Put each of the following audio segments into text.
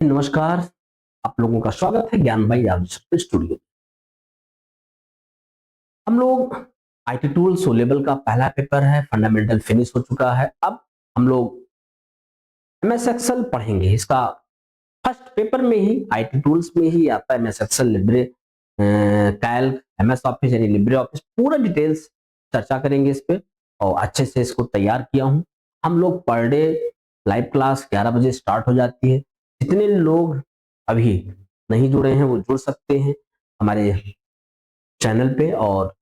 नमस्कार, आप लोगों का स्वागत है ज्ञान भाई आप स्टूडियो। हम लोग आईटी टूल्स ओ लेवल का पहला पेपर है, फंडामेंटल फिनिश हो चुका है। अब हम लोग एमएस एक्सेल पढ़ेंगे। इसका फर्स्ट पेपर में ही आईटी टूल्स में ही आता है MS Excel, Libre, Calc, MS Office यानी लिब्रे ऑफिस, पूरा डिटेल्स चर्चा करेंगे इस पे और अच्छे से इसको तैयार किया हूं। हम लोग पर डे लाइव क्लास 11 बजे स्टार्ट हो जाती है। जितने लोग अभी नहीं जुड़े हैं वो जुड़ सकते हैं हमारे चैनल पे, और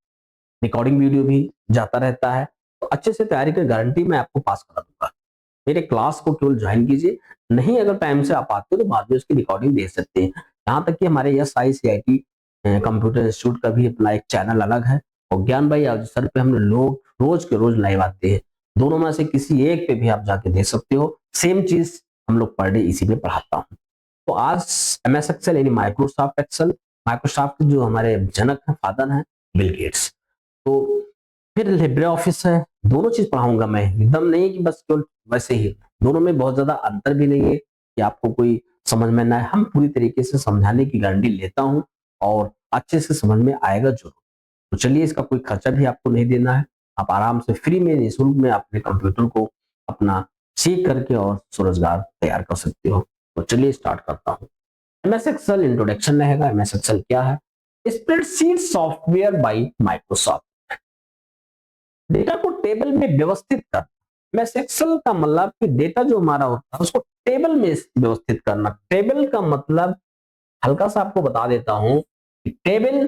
रिकॉर्डिंग वीडियो भी जाता रहता है। तो अच्छे से तैयारी कर गारंटी मैं आपको पास करा दूंगा। मेरे क्लास को केवल ज्वाइन कीजिए, नहीं अगर टाइम से आप आते हो तो बाद में उसकी रिकॉर्डिंग दे सकते हैं। यहाँ तक कि हमारे SICIT कंप्यूटर इंस्टीट्यूट का भी अपना एक चैनल अलग है, और ज्ञान भाई आज सर पे हम लोग रोज के रोज लाइव आते हैं। दोनों में से किसी एक पे भी आप जाके देख सकते हो। सेम चीज हम लोग पर डे इसी में पढ़ाता हूँ। तो आज MS एक्सेल यानी माइक्रोसॉफ्ट एक्सेल, माइक्रोसॉफ्ट के जो हमारे जनक हैं, फादर हैं, बिल गेट्स। तो फिर लिब्रे ऑफिस है। दोनों चीज पढ़ाऊंगा मैं, एकदम नहीं कि बस केवल वैसे ही। दोनों में बहुत ज्यादा अंतर भी नहीं है कि आपको कोई समझ में ना आए। हम पूरी तरीके से समझाने की गारंटी लेता हूं और अच्छे से समझ में आएगा जरूर। तो चलिए, इसका कोई खर्चा भी आपको नहीं देना है। आप आराम से फ्री में, निःशुल्क में अपने कंप्यूटर को अपना सीख करके और स्वरोजगार तैयार कर सकते हो। तो चलिए स्टार्ट करता हूँ। एमएस एक्सेल इंट्रोडक्शन रहेगा। एमएस एक्सेल क्या है? Spreadsheet software bye Microsoft. Data को टेबल में व्यवस्थित करना। एमएस एक्सेल का मतलब कि डेटा जो हमारा होता है उसको टेबल में व्यवस्थित करना। टेबल का मतलब हल्का सा आपको बता देता हूं कि टेबल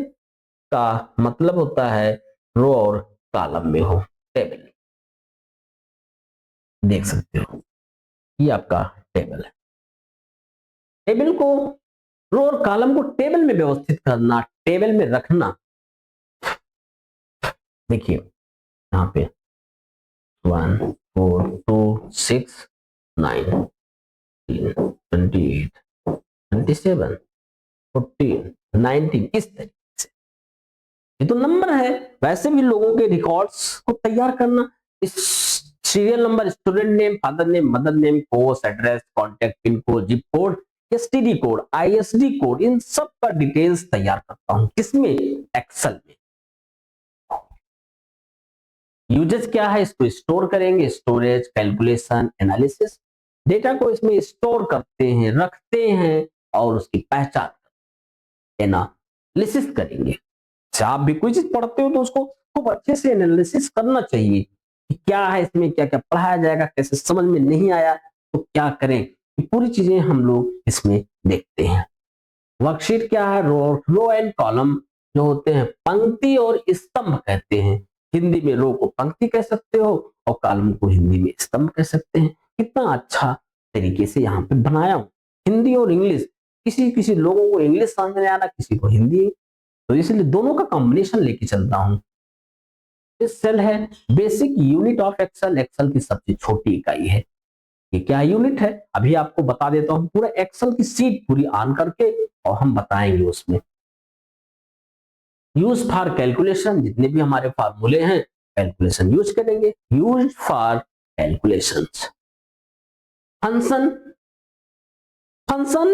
का मतलब होता है रो और कॉलम में हो। टेबल देख सकते हो, ये आपका टेबल है। टेबल को, रो और कॉलम को टेबल में व्यवस्थित करना, टेबल में रखना। देखिए यहाँ पे 1 4 2 6 9 28 27 14 19, इस तरीके से। ये तो नंबर है। वैसे भी लोगों के रिकॉर्ड्स को तैयार करना, इस serial number, student name, father name, mother name, post address, contact pin code, zip code, STD code, ISD code, इन सब का डिटेल्स तैयार करता हूं। किसमें? एक्सेल में। यूजेस क्या है? इसको स्टोर करेंगे, स्टोरेज, कैलकुलेशन, एनालिसिस। डेटा को इसमें स्टोर करते हैं, रखते हैं और उसकी पहचान, एनालिसिस करेंगे। अच्छा, आप भी कोई चीज पढ़ते हो तो उसको खूब अच्छे से एनालिसिस करना चाहिए कि क्या है इसमें, क्या क्या पढ़ाया जाएगा, कैसे समझ में नहीं आया तो क्या करें। ये पूरी चीजें हम लोग इसमें देखते हैं। वर्कशीट क्या है? रो एंड कॉलम जो होते हैं, पंक्ति और स्तंभ कहते हैं। हिंदी में रो को पंक्ति कह सकते हो और कॉलम को हिंदी में स्तंभ कह सकते हैं। कितना अच्छा तरीके से यहाँ पे बनाया हूं। हिंदी और इंग्लिश, किसी किसी लोगों को इंग्लिश समझ में आना, किसी को हिंदी, तो इसलिए दोनों का कॉम्बिनेशन लेके चलता हूं। इस सेल है basic unit of Excel. Excel की सबसे छोटी इकाई है। ये क्या यूनिट है अभी आपको बता देता हूं। पूरा एक्सेल की सीट पूरी ऑन करके और हम बताएंगे उसमें। यूज फॉर कैलकुलेशन, जितने भी हमारे फार्मूले हैं कैलकुलेशन यूज करेंगे। Use for calculation. Function, function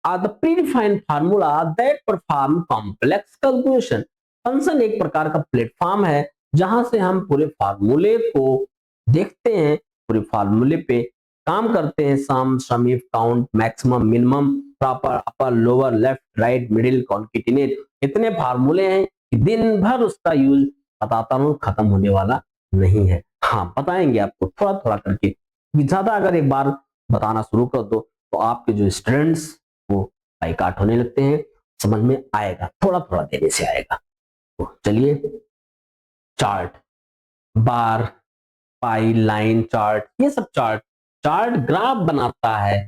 are the predefined formula that perform complex calculation। Function एक प्रकार का प्लेटफॉर्म है जहां से हम पूरे फार्मूले को देखते हैं, पूरे फार्मूले पे काम करते हैं। Sum, sum, if, count, maximum, minimum, proper, upper, lower, left, right, middle, concatenate. इतने फार्मूले हैं कि दिन भर उसका यूज बताता रहूं, खत्म होने वाला नहीं है। हाँ, बताएंगे आपको थोड़ा थोड़ा करके। ज्यादा अगर एक बार बताना शुरू कर दो तो आपके जो स्टूडेंट्स वो बाई काट होने लगते हैं। समझ में आएगा, थोड़ा थोड़ा देने से आएगा। तो चलिए, चार्ट, बार, पाई, लाइन चार्ट, ये सब चार्ट, चार्ट ग्राफ बनाता है।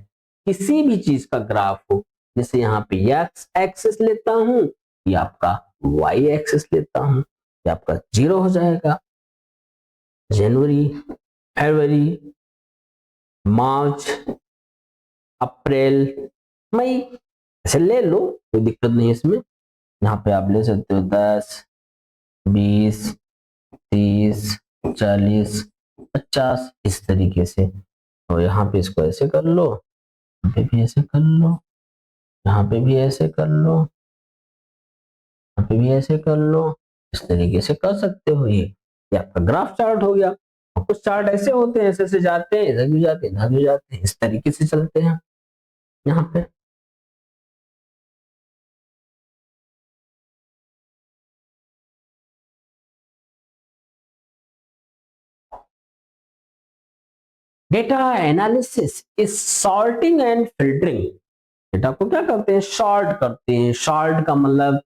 किसी भी चीज का ग्राफ हो, जैसे यहाँ पे एक्स एक्सिस लेता हूं, ये आपका वाई एक्सिस लेता हूं, ये आपका 0 हो जाएगा। जनवरी, फरवरी, मार्च, अप्रैल, मई, ऐसे ले लो, कोई दिक्कत नहीं है इसमें। यहाँ पे आप ले सकते हो 10, 20, 30, 40, 50, इस तरीके से। तो यहाँ पे इसको ऐसे कर लो यहाँ पे भी ऐसे कर लो, यहाँ पे भी ऐसे कर लो, यहाँ पे भी ऐसे कर लो। इस तरीके से कर सकते हो। ये आपका ग्राफ चार्ट हो गया। और कुछ चार्ट ऐसे होते हैं, ऐसे ऐसे जाते हैं, इधर भी जाते हैं, इधर भी जाते हैं, इस तरीके से चलते हैं यहाँ पे। Data analysis is sorting and filtering. Data को क्या करते हैं? शॉर्ट करते हैं। शॉर्ट का मतलब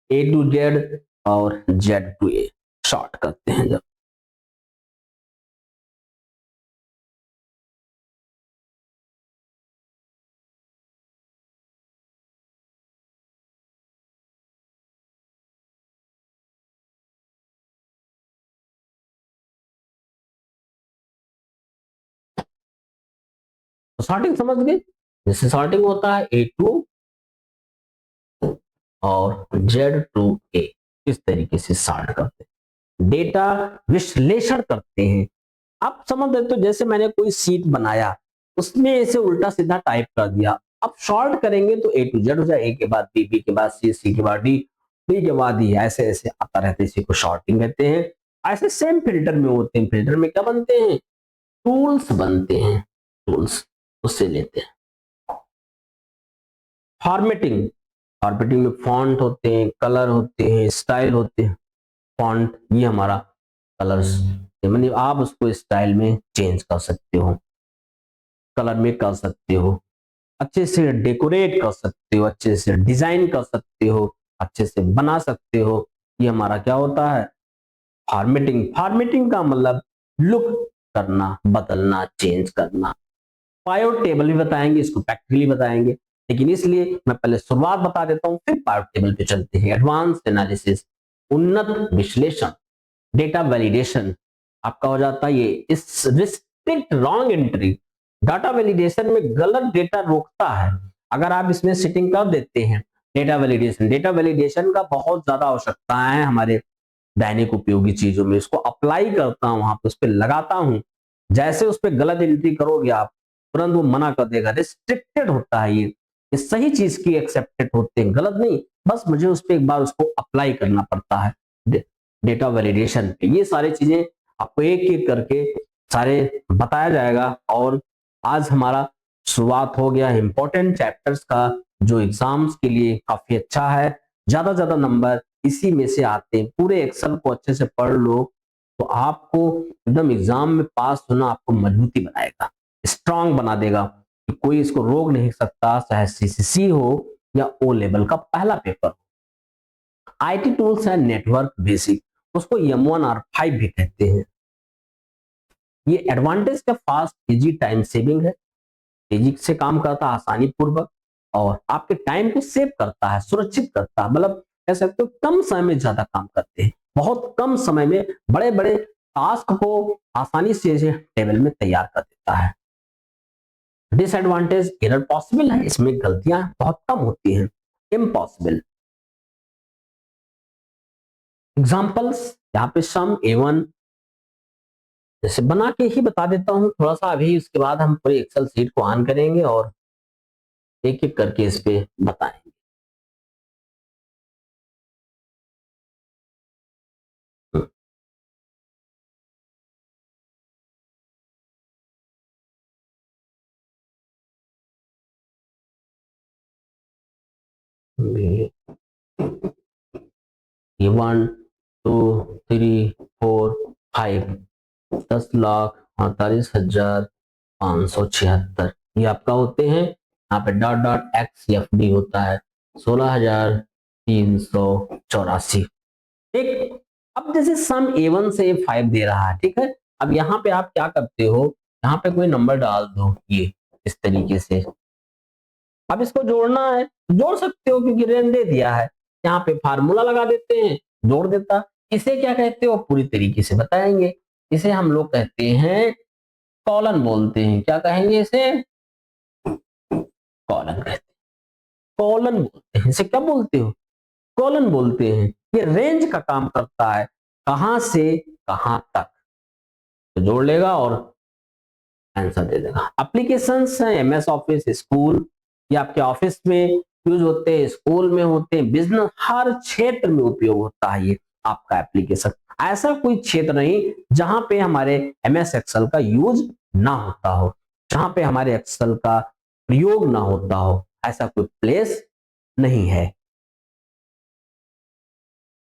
ए टू जेड और जेड टू ए, शॉर्ट करते हैं जब। तो सॉर्टिंग समझ गए? जैसे सॉर्टिंग होता है ए टू और जेड टू ए, इस तरीके से सॉर्ट करते हैं। डेटा विश्लेषण करते हैं। आप समझ रहे? तो जैसे मैंने कोई सीट बनाया, उसमें ऐसे उल्टा सीधा टाइप कर दिया। अब शॉर्ट करेंगे तो ए टू जेड हो जाए, ए के बाद बी, बी के बाद सी, सी के बाद डी, डी के बाद ई, ऐसे ऐसे आता रहता है। इसी को शॉर्टिंग कहते हैं। ऐसे सेम फिल्टर में होते हैं। फिल्टर में क्या बनते हैं? टूल्स बनते हैं। टूल्स उससे लेते हैं। फॉर्मेटिंग, फॉर्मेटिंग में फॉन्ट होते हैं, कलर होते हैं, स्टाइल होते हैं। फॉन्ट ये हमारा कलर्स, मतलब आप उसको स्टाइल में चेंज कर सकते हो, कलर में कर सकते हो, अच्छे से डेकोरेट कर सकते हो, अच्छे से डिजाइन कर सकते हो, अच्छे से बना सकते हो। ये हमारा क्या होता है? फॉर्मेटिंग। फॉर्मेटिंग का मतलब लुक करना, बदलना, चेंज करना। पायोट टेबल भी बताएंगे, इसको प्रैक्टिकली बताएंगे, लेकिन इसलिए मैं पहले शुरुआत बता देता हूं, फिर पायोट टेबल पे चलते हैं। एडवांस एनालिसिस, उन्नत विश्लेषण। डेटा वैलिडेशन आपका हो जाता है ये इस restrict wrong entry. Data validation में गलत डेटा रोकता है। अगर आप इसमें सेटिंग कर देते हैं डेटा वैलिडेशन, डेटा वैलिडेशन का बहुत ज्यादा आवश्यकता है हमारे दैनिक उपयोगी चीजों में। इसको अप्लाई करता हूं, वहां पे उस पर लगाता हूं। जैसे उस पर गलत एंट्री करोगे आप, तुरंत वो मना कर देगा। रिस्ट्रिक्टेड होता है ये सही चीज की एक्सेप्टेड होते हैं, गलत नहीं। बस मुझे उस पर एक बार उसको अप्लाई करना पड़ता है। डेटा वैलिडेशन पे ये सारी चीजें आपको एक एक करके सारे बताया जाएगा। और आज हमारा शुरुआत हो गया इंपॉर्टेंट चैप्टर्स का, जो एग्जाम्स के लिए काफी अच्छा है। ज्यादा नंबर इसी में से आते हैं। पूरे एक्सेल को अच्छे से पढ़ लो तो आपको एकदम एग्जाम में पास होना आपको मजबूती बनाएगा, स्ट्रांग बना देगा कि कोई इसको रोक नहीं सकता, चाहे सीसीसी हो या ओ लेवल का पहला पेपर। आईटी टूल्स है नेटवर्क बेसिक, उसको M1 और 5 भी कहते हैं। ये एडवांटेज का फास्ट इजी टाइम सेविंग है, तेजी से काम करता है, आसानी पूर्वक, और आपके टाइम को सेव करता है, सुरक्षित करता है। मतलब कह सकते हो कम समय में ज्यादा काम करते हैं, बहुत कम समय में बड़े बड़े टास्क को आसानी से टेबल में तैयार कर देता है। डिसएडवांटेज, एरर पॉसिबल है, इसमें गलतियां बहुत कम होती हैं। इम्पॉसिबल एग्जाम्पल्स, यहाँ पे सम A1 जैसे बना के ही बता देता हूँ थोड़ा सा अभी, उसके बाद हम पूरी एक्सेल सीट को ऑन करेंगे और एक एक करके इस पे बताएंगे। ये 1 2 3 4 5, 10,48,576 ये आपका होते हैं। यहाँ पे डॉट डॉट XFD होता है 16,384। ठीक। अब जैसे सम A1 से A5 दे रहा है, ठीक है। अब यहाँ पे आप क्या करते हो, यहाँ पे कोई नंबर डाल दो, ये इस तरीके से। अब इसको जोड़ना है, जोड़ सकते हो क्योंकि रेंज दे दिया है। यहाँ पे फार्मूला लगा देते हैं, जोड़ देता। इसे क्या कहते हो पूरी तरीके से बताएंगे। इसे हम लोग कहते हैं कॉलन बोलते हैं। क्या कहेंगे इसे? कॉलन कहते हैं। कॉलन बोलते हैं। इसे क्या बोलते हो? कॉलन बोलते हैं। ये रेंज का काम करता है, कहां से कहां तक। तो जोड़ लेगा और आंसर दे देगा। एप्लीकेशंस हैं एमएस ऑफिस, स्कूल, ये आपके ऑफिस में यूज होते हैं, स्कूल में होते हैं, बिजनेस, हर क्षेत्र में उपयोग होता है ये आपका एप्लीकेशन। ऐसा कोई क्षेत्र नहीं जहां पे हमारे एमएस एक्सेल का यूज ना होता हो, जहां पे हमारे एक्सेल का प्रयोग ना होता हो, ऐसा कोई प्लेस नहीं है।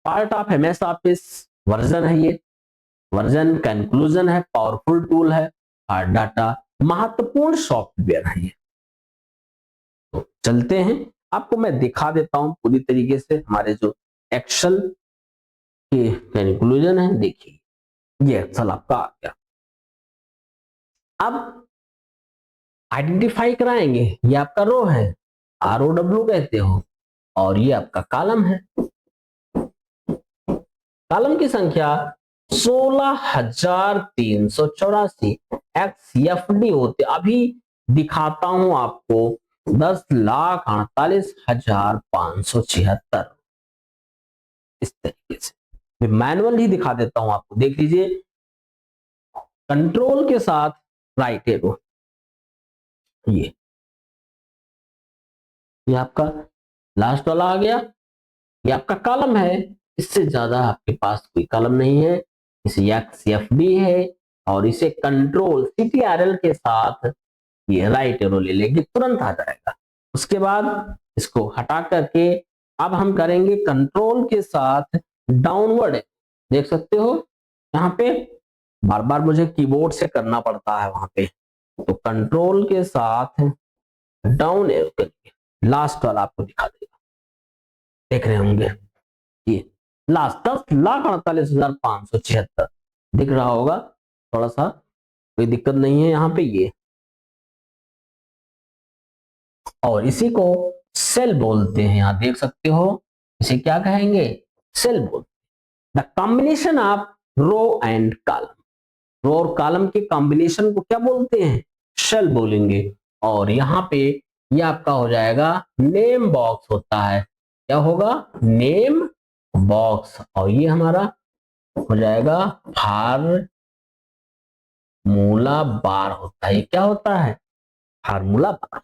Part of MS office version है ये, वर्जन कंक्लूजन है, पावरफुल टूल है, हार्ड डाटा महत्वपूर्ण सॉफ्टवेयर है ये। तो चलते हैं, आपको मैं दिखा देता हूं पूरी तरीके से हमारे जो एक्सेल के कंक्लूजन है। देखिए ये एक्सेल आपका आ गया। अब आइडेंटिफाई कराएंगे, ये आपका रो है, ROW कहते हो, और ये आपका कॉलम है। कॉलम की संख्या 16,384 XFD होते, अभी दिखाता हूं आपको 10,48,576। इस तरीके से मैं मैनुअल ही दिखा देता हूं आपको, देख लीजिए। कंट्रोल के साथ राइट एरो, ये आपका लास्ट वाला आ गया, ये आपका कॉलम है। इससे ज्यादा आपके पास कोई कॉलम नहीं है, इसे XFD है, और इसे कंट्रोल CTRL के साथ ये राइट एरो ले लेंगे, तुरंत आ जाएगा। उसके बाद इसको हटा करके अब हम करेंगे कंट्रोल के साथ डाउनवर्ड, देख सकते हो यहाँ पे बार बार मुझे कीबोर्ड से करना पड़ता है वहां पे, तो कंट्रोल के साथ डाउन एरो करिए, लास्ट वाला आपको दिखा देगा, देख रहे होंगे ये लास्ट 10,48,576 दिख रहा होगा, थोड़ा सा कोई दिक्कत नहीं है यहाँ पे ये। और इसी को सेल बोलते हैं, यहां देख सकते हो, इसे क्या कहेंगे, सेल बोलते हैं। The combination of row and column, row और कॉलम के कॉम्बिनेशन को क्या बोलते हैं, सेल बोलेंगे। और यहाँ पे ये आपका हो जाएगा नेम बॉक्स होता है, क्या होगा, नेम बॉक्स, और ये हमारा हो जाएगा फार्मूला बार होता है। ये क्या होता है, फार्मूला बार।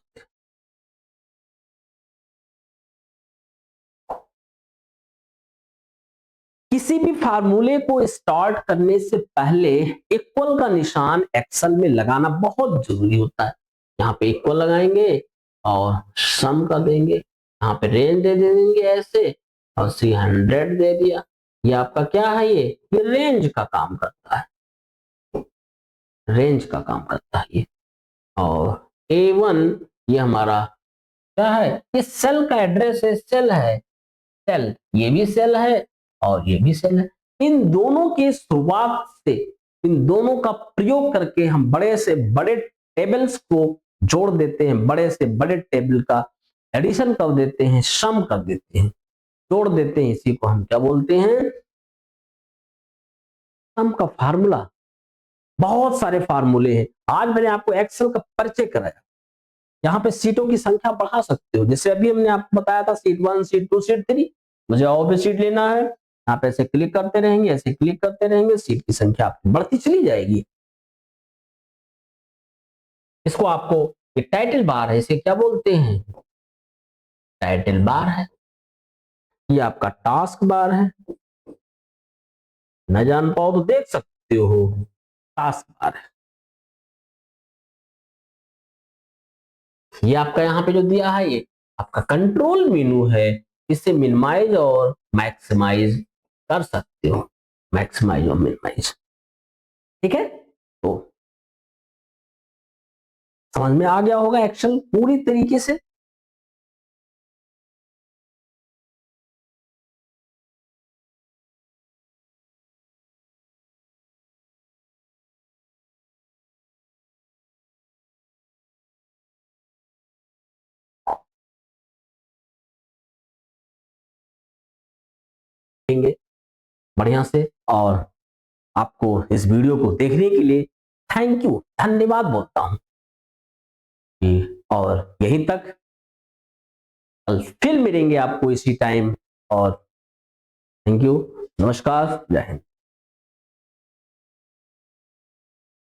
किसी भी फार्मूले को स्टार्ट करने से पहले इक्वल का निशान एक्सेल में लगाना बहुत जरूरी होता है। यहाँ पे इक्वल लगाएंगे और सम कर देंगे, यहाँ पे रेंज दे देंगे ऐसे, और 300 दे दिया। ये आपका क्या है, ये रेंज का काम करता है, रेंज का काम करता है ये। और A1 ये हमारा क्या है, ये सेल का एड्रेस है, सेल है, सेल, ये भी सेल है और ये भी सेल है। इन दोनों की शुरुआत से, इन दोनों का प्रयोग करके हम बड़े से बड़े टेबल्स को जोड़ देते हैं, बड़े से बड़े टेबल का एडिशन कर देते हैं, सम कर देते हैं, जोड़ देते हैं। इसी को हम क्या बोलते हैं, सम का फार्मूला। बहुत सारे फार्मूले हैं, आज मैंने आपको एक्सेल का परिचय कराया। यहाँ पे सीटों की संख्या बढ़ा सकते हो, जैसे अभी हमने आपको बताया था सीट 1, सीट 2, सीट 3, मुझे और भी सीट लेना है, आप ऐसे क्लिक करते रहेंगे, ऐसे क्लिक करते रहेंगे, सीट की संख्या आपकी बढ़ती चली जाएगी। इसको आपको, ये टाइटल बार है, इसे क्या बोलते हैं, टाइटल बार है। ये आपका टास्क बार है, न जान पाओ तो देख सकते हो, टास्क बार है। ये आपका यहाँ पे जो दिया है, ये आपका कंट्रोल मेनू है, इसे मिनिमाइज और मैक्सिमाइज कर सकते हो, मैक्सिमाइज और मिनिमाइज, ठीक है। तो समझ में आ गया होगा एक्सेल पूरी तरीके से। बढ़िया से, और आपको इस वीडियो को देखने के लिए थैंक यू, धन्यवाद बोलता हूं। और यहीं तक, कल फिर मिलेंगे आपको इसी टाइम, और थैंक यू, नमस्कार, जय हिंद।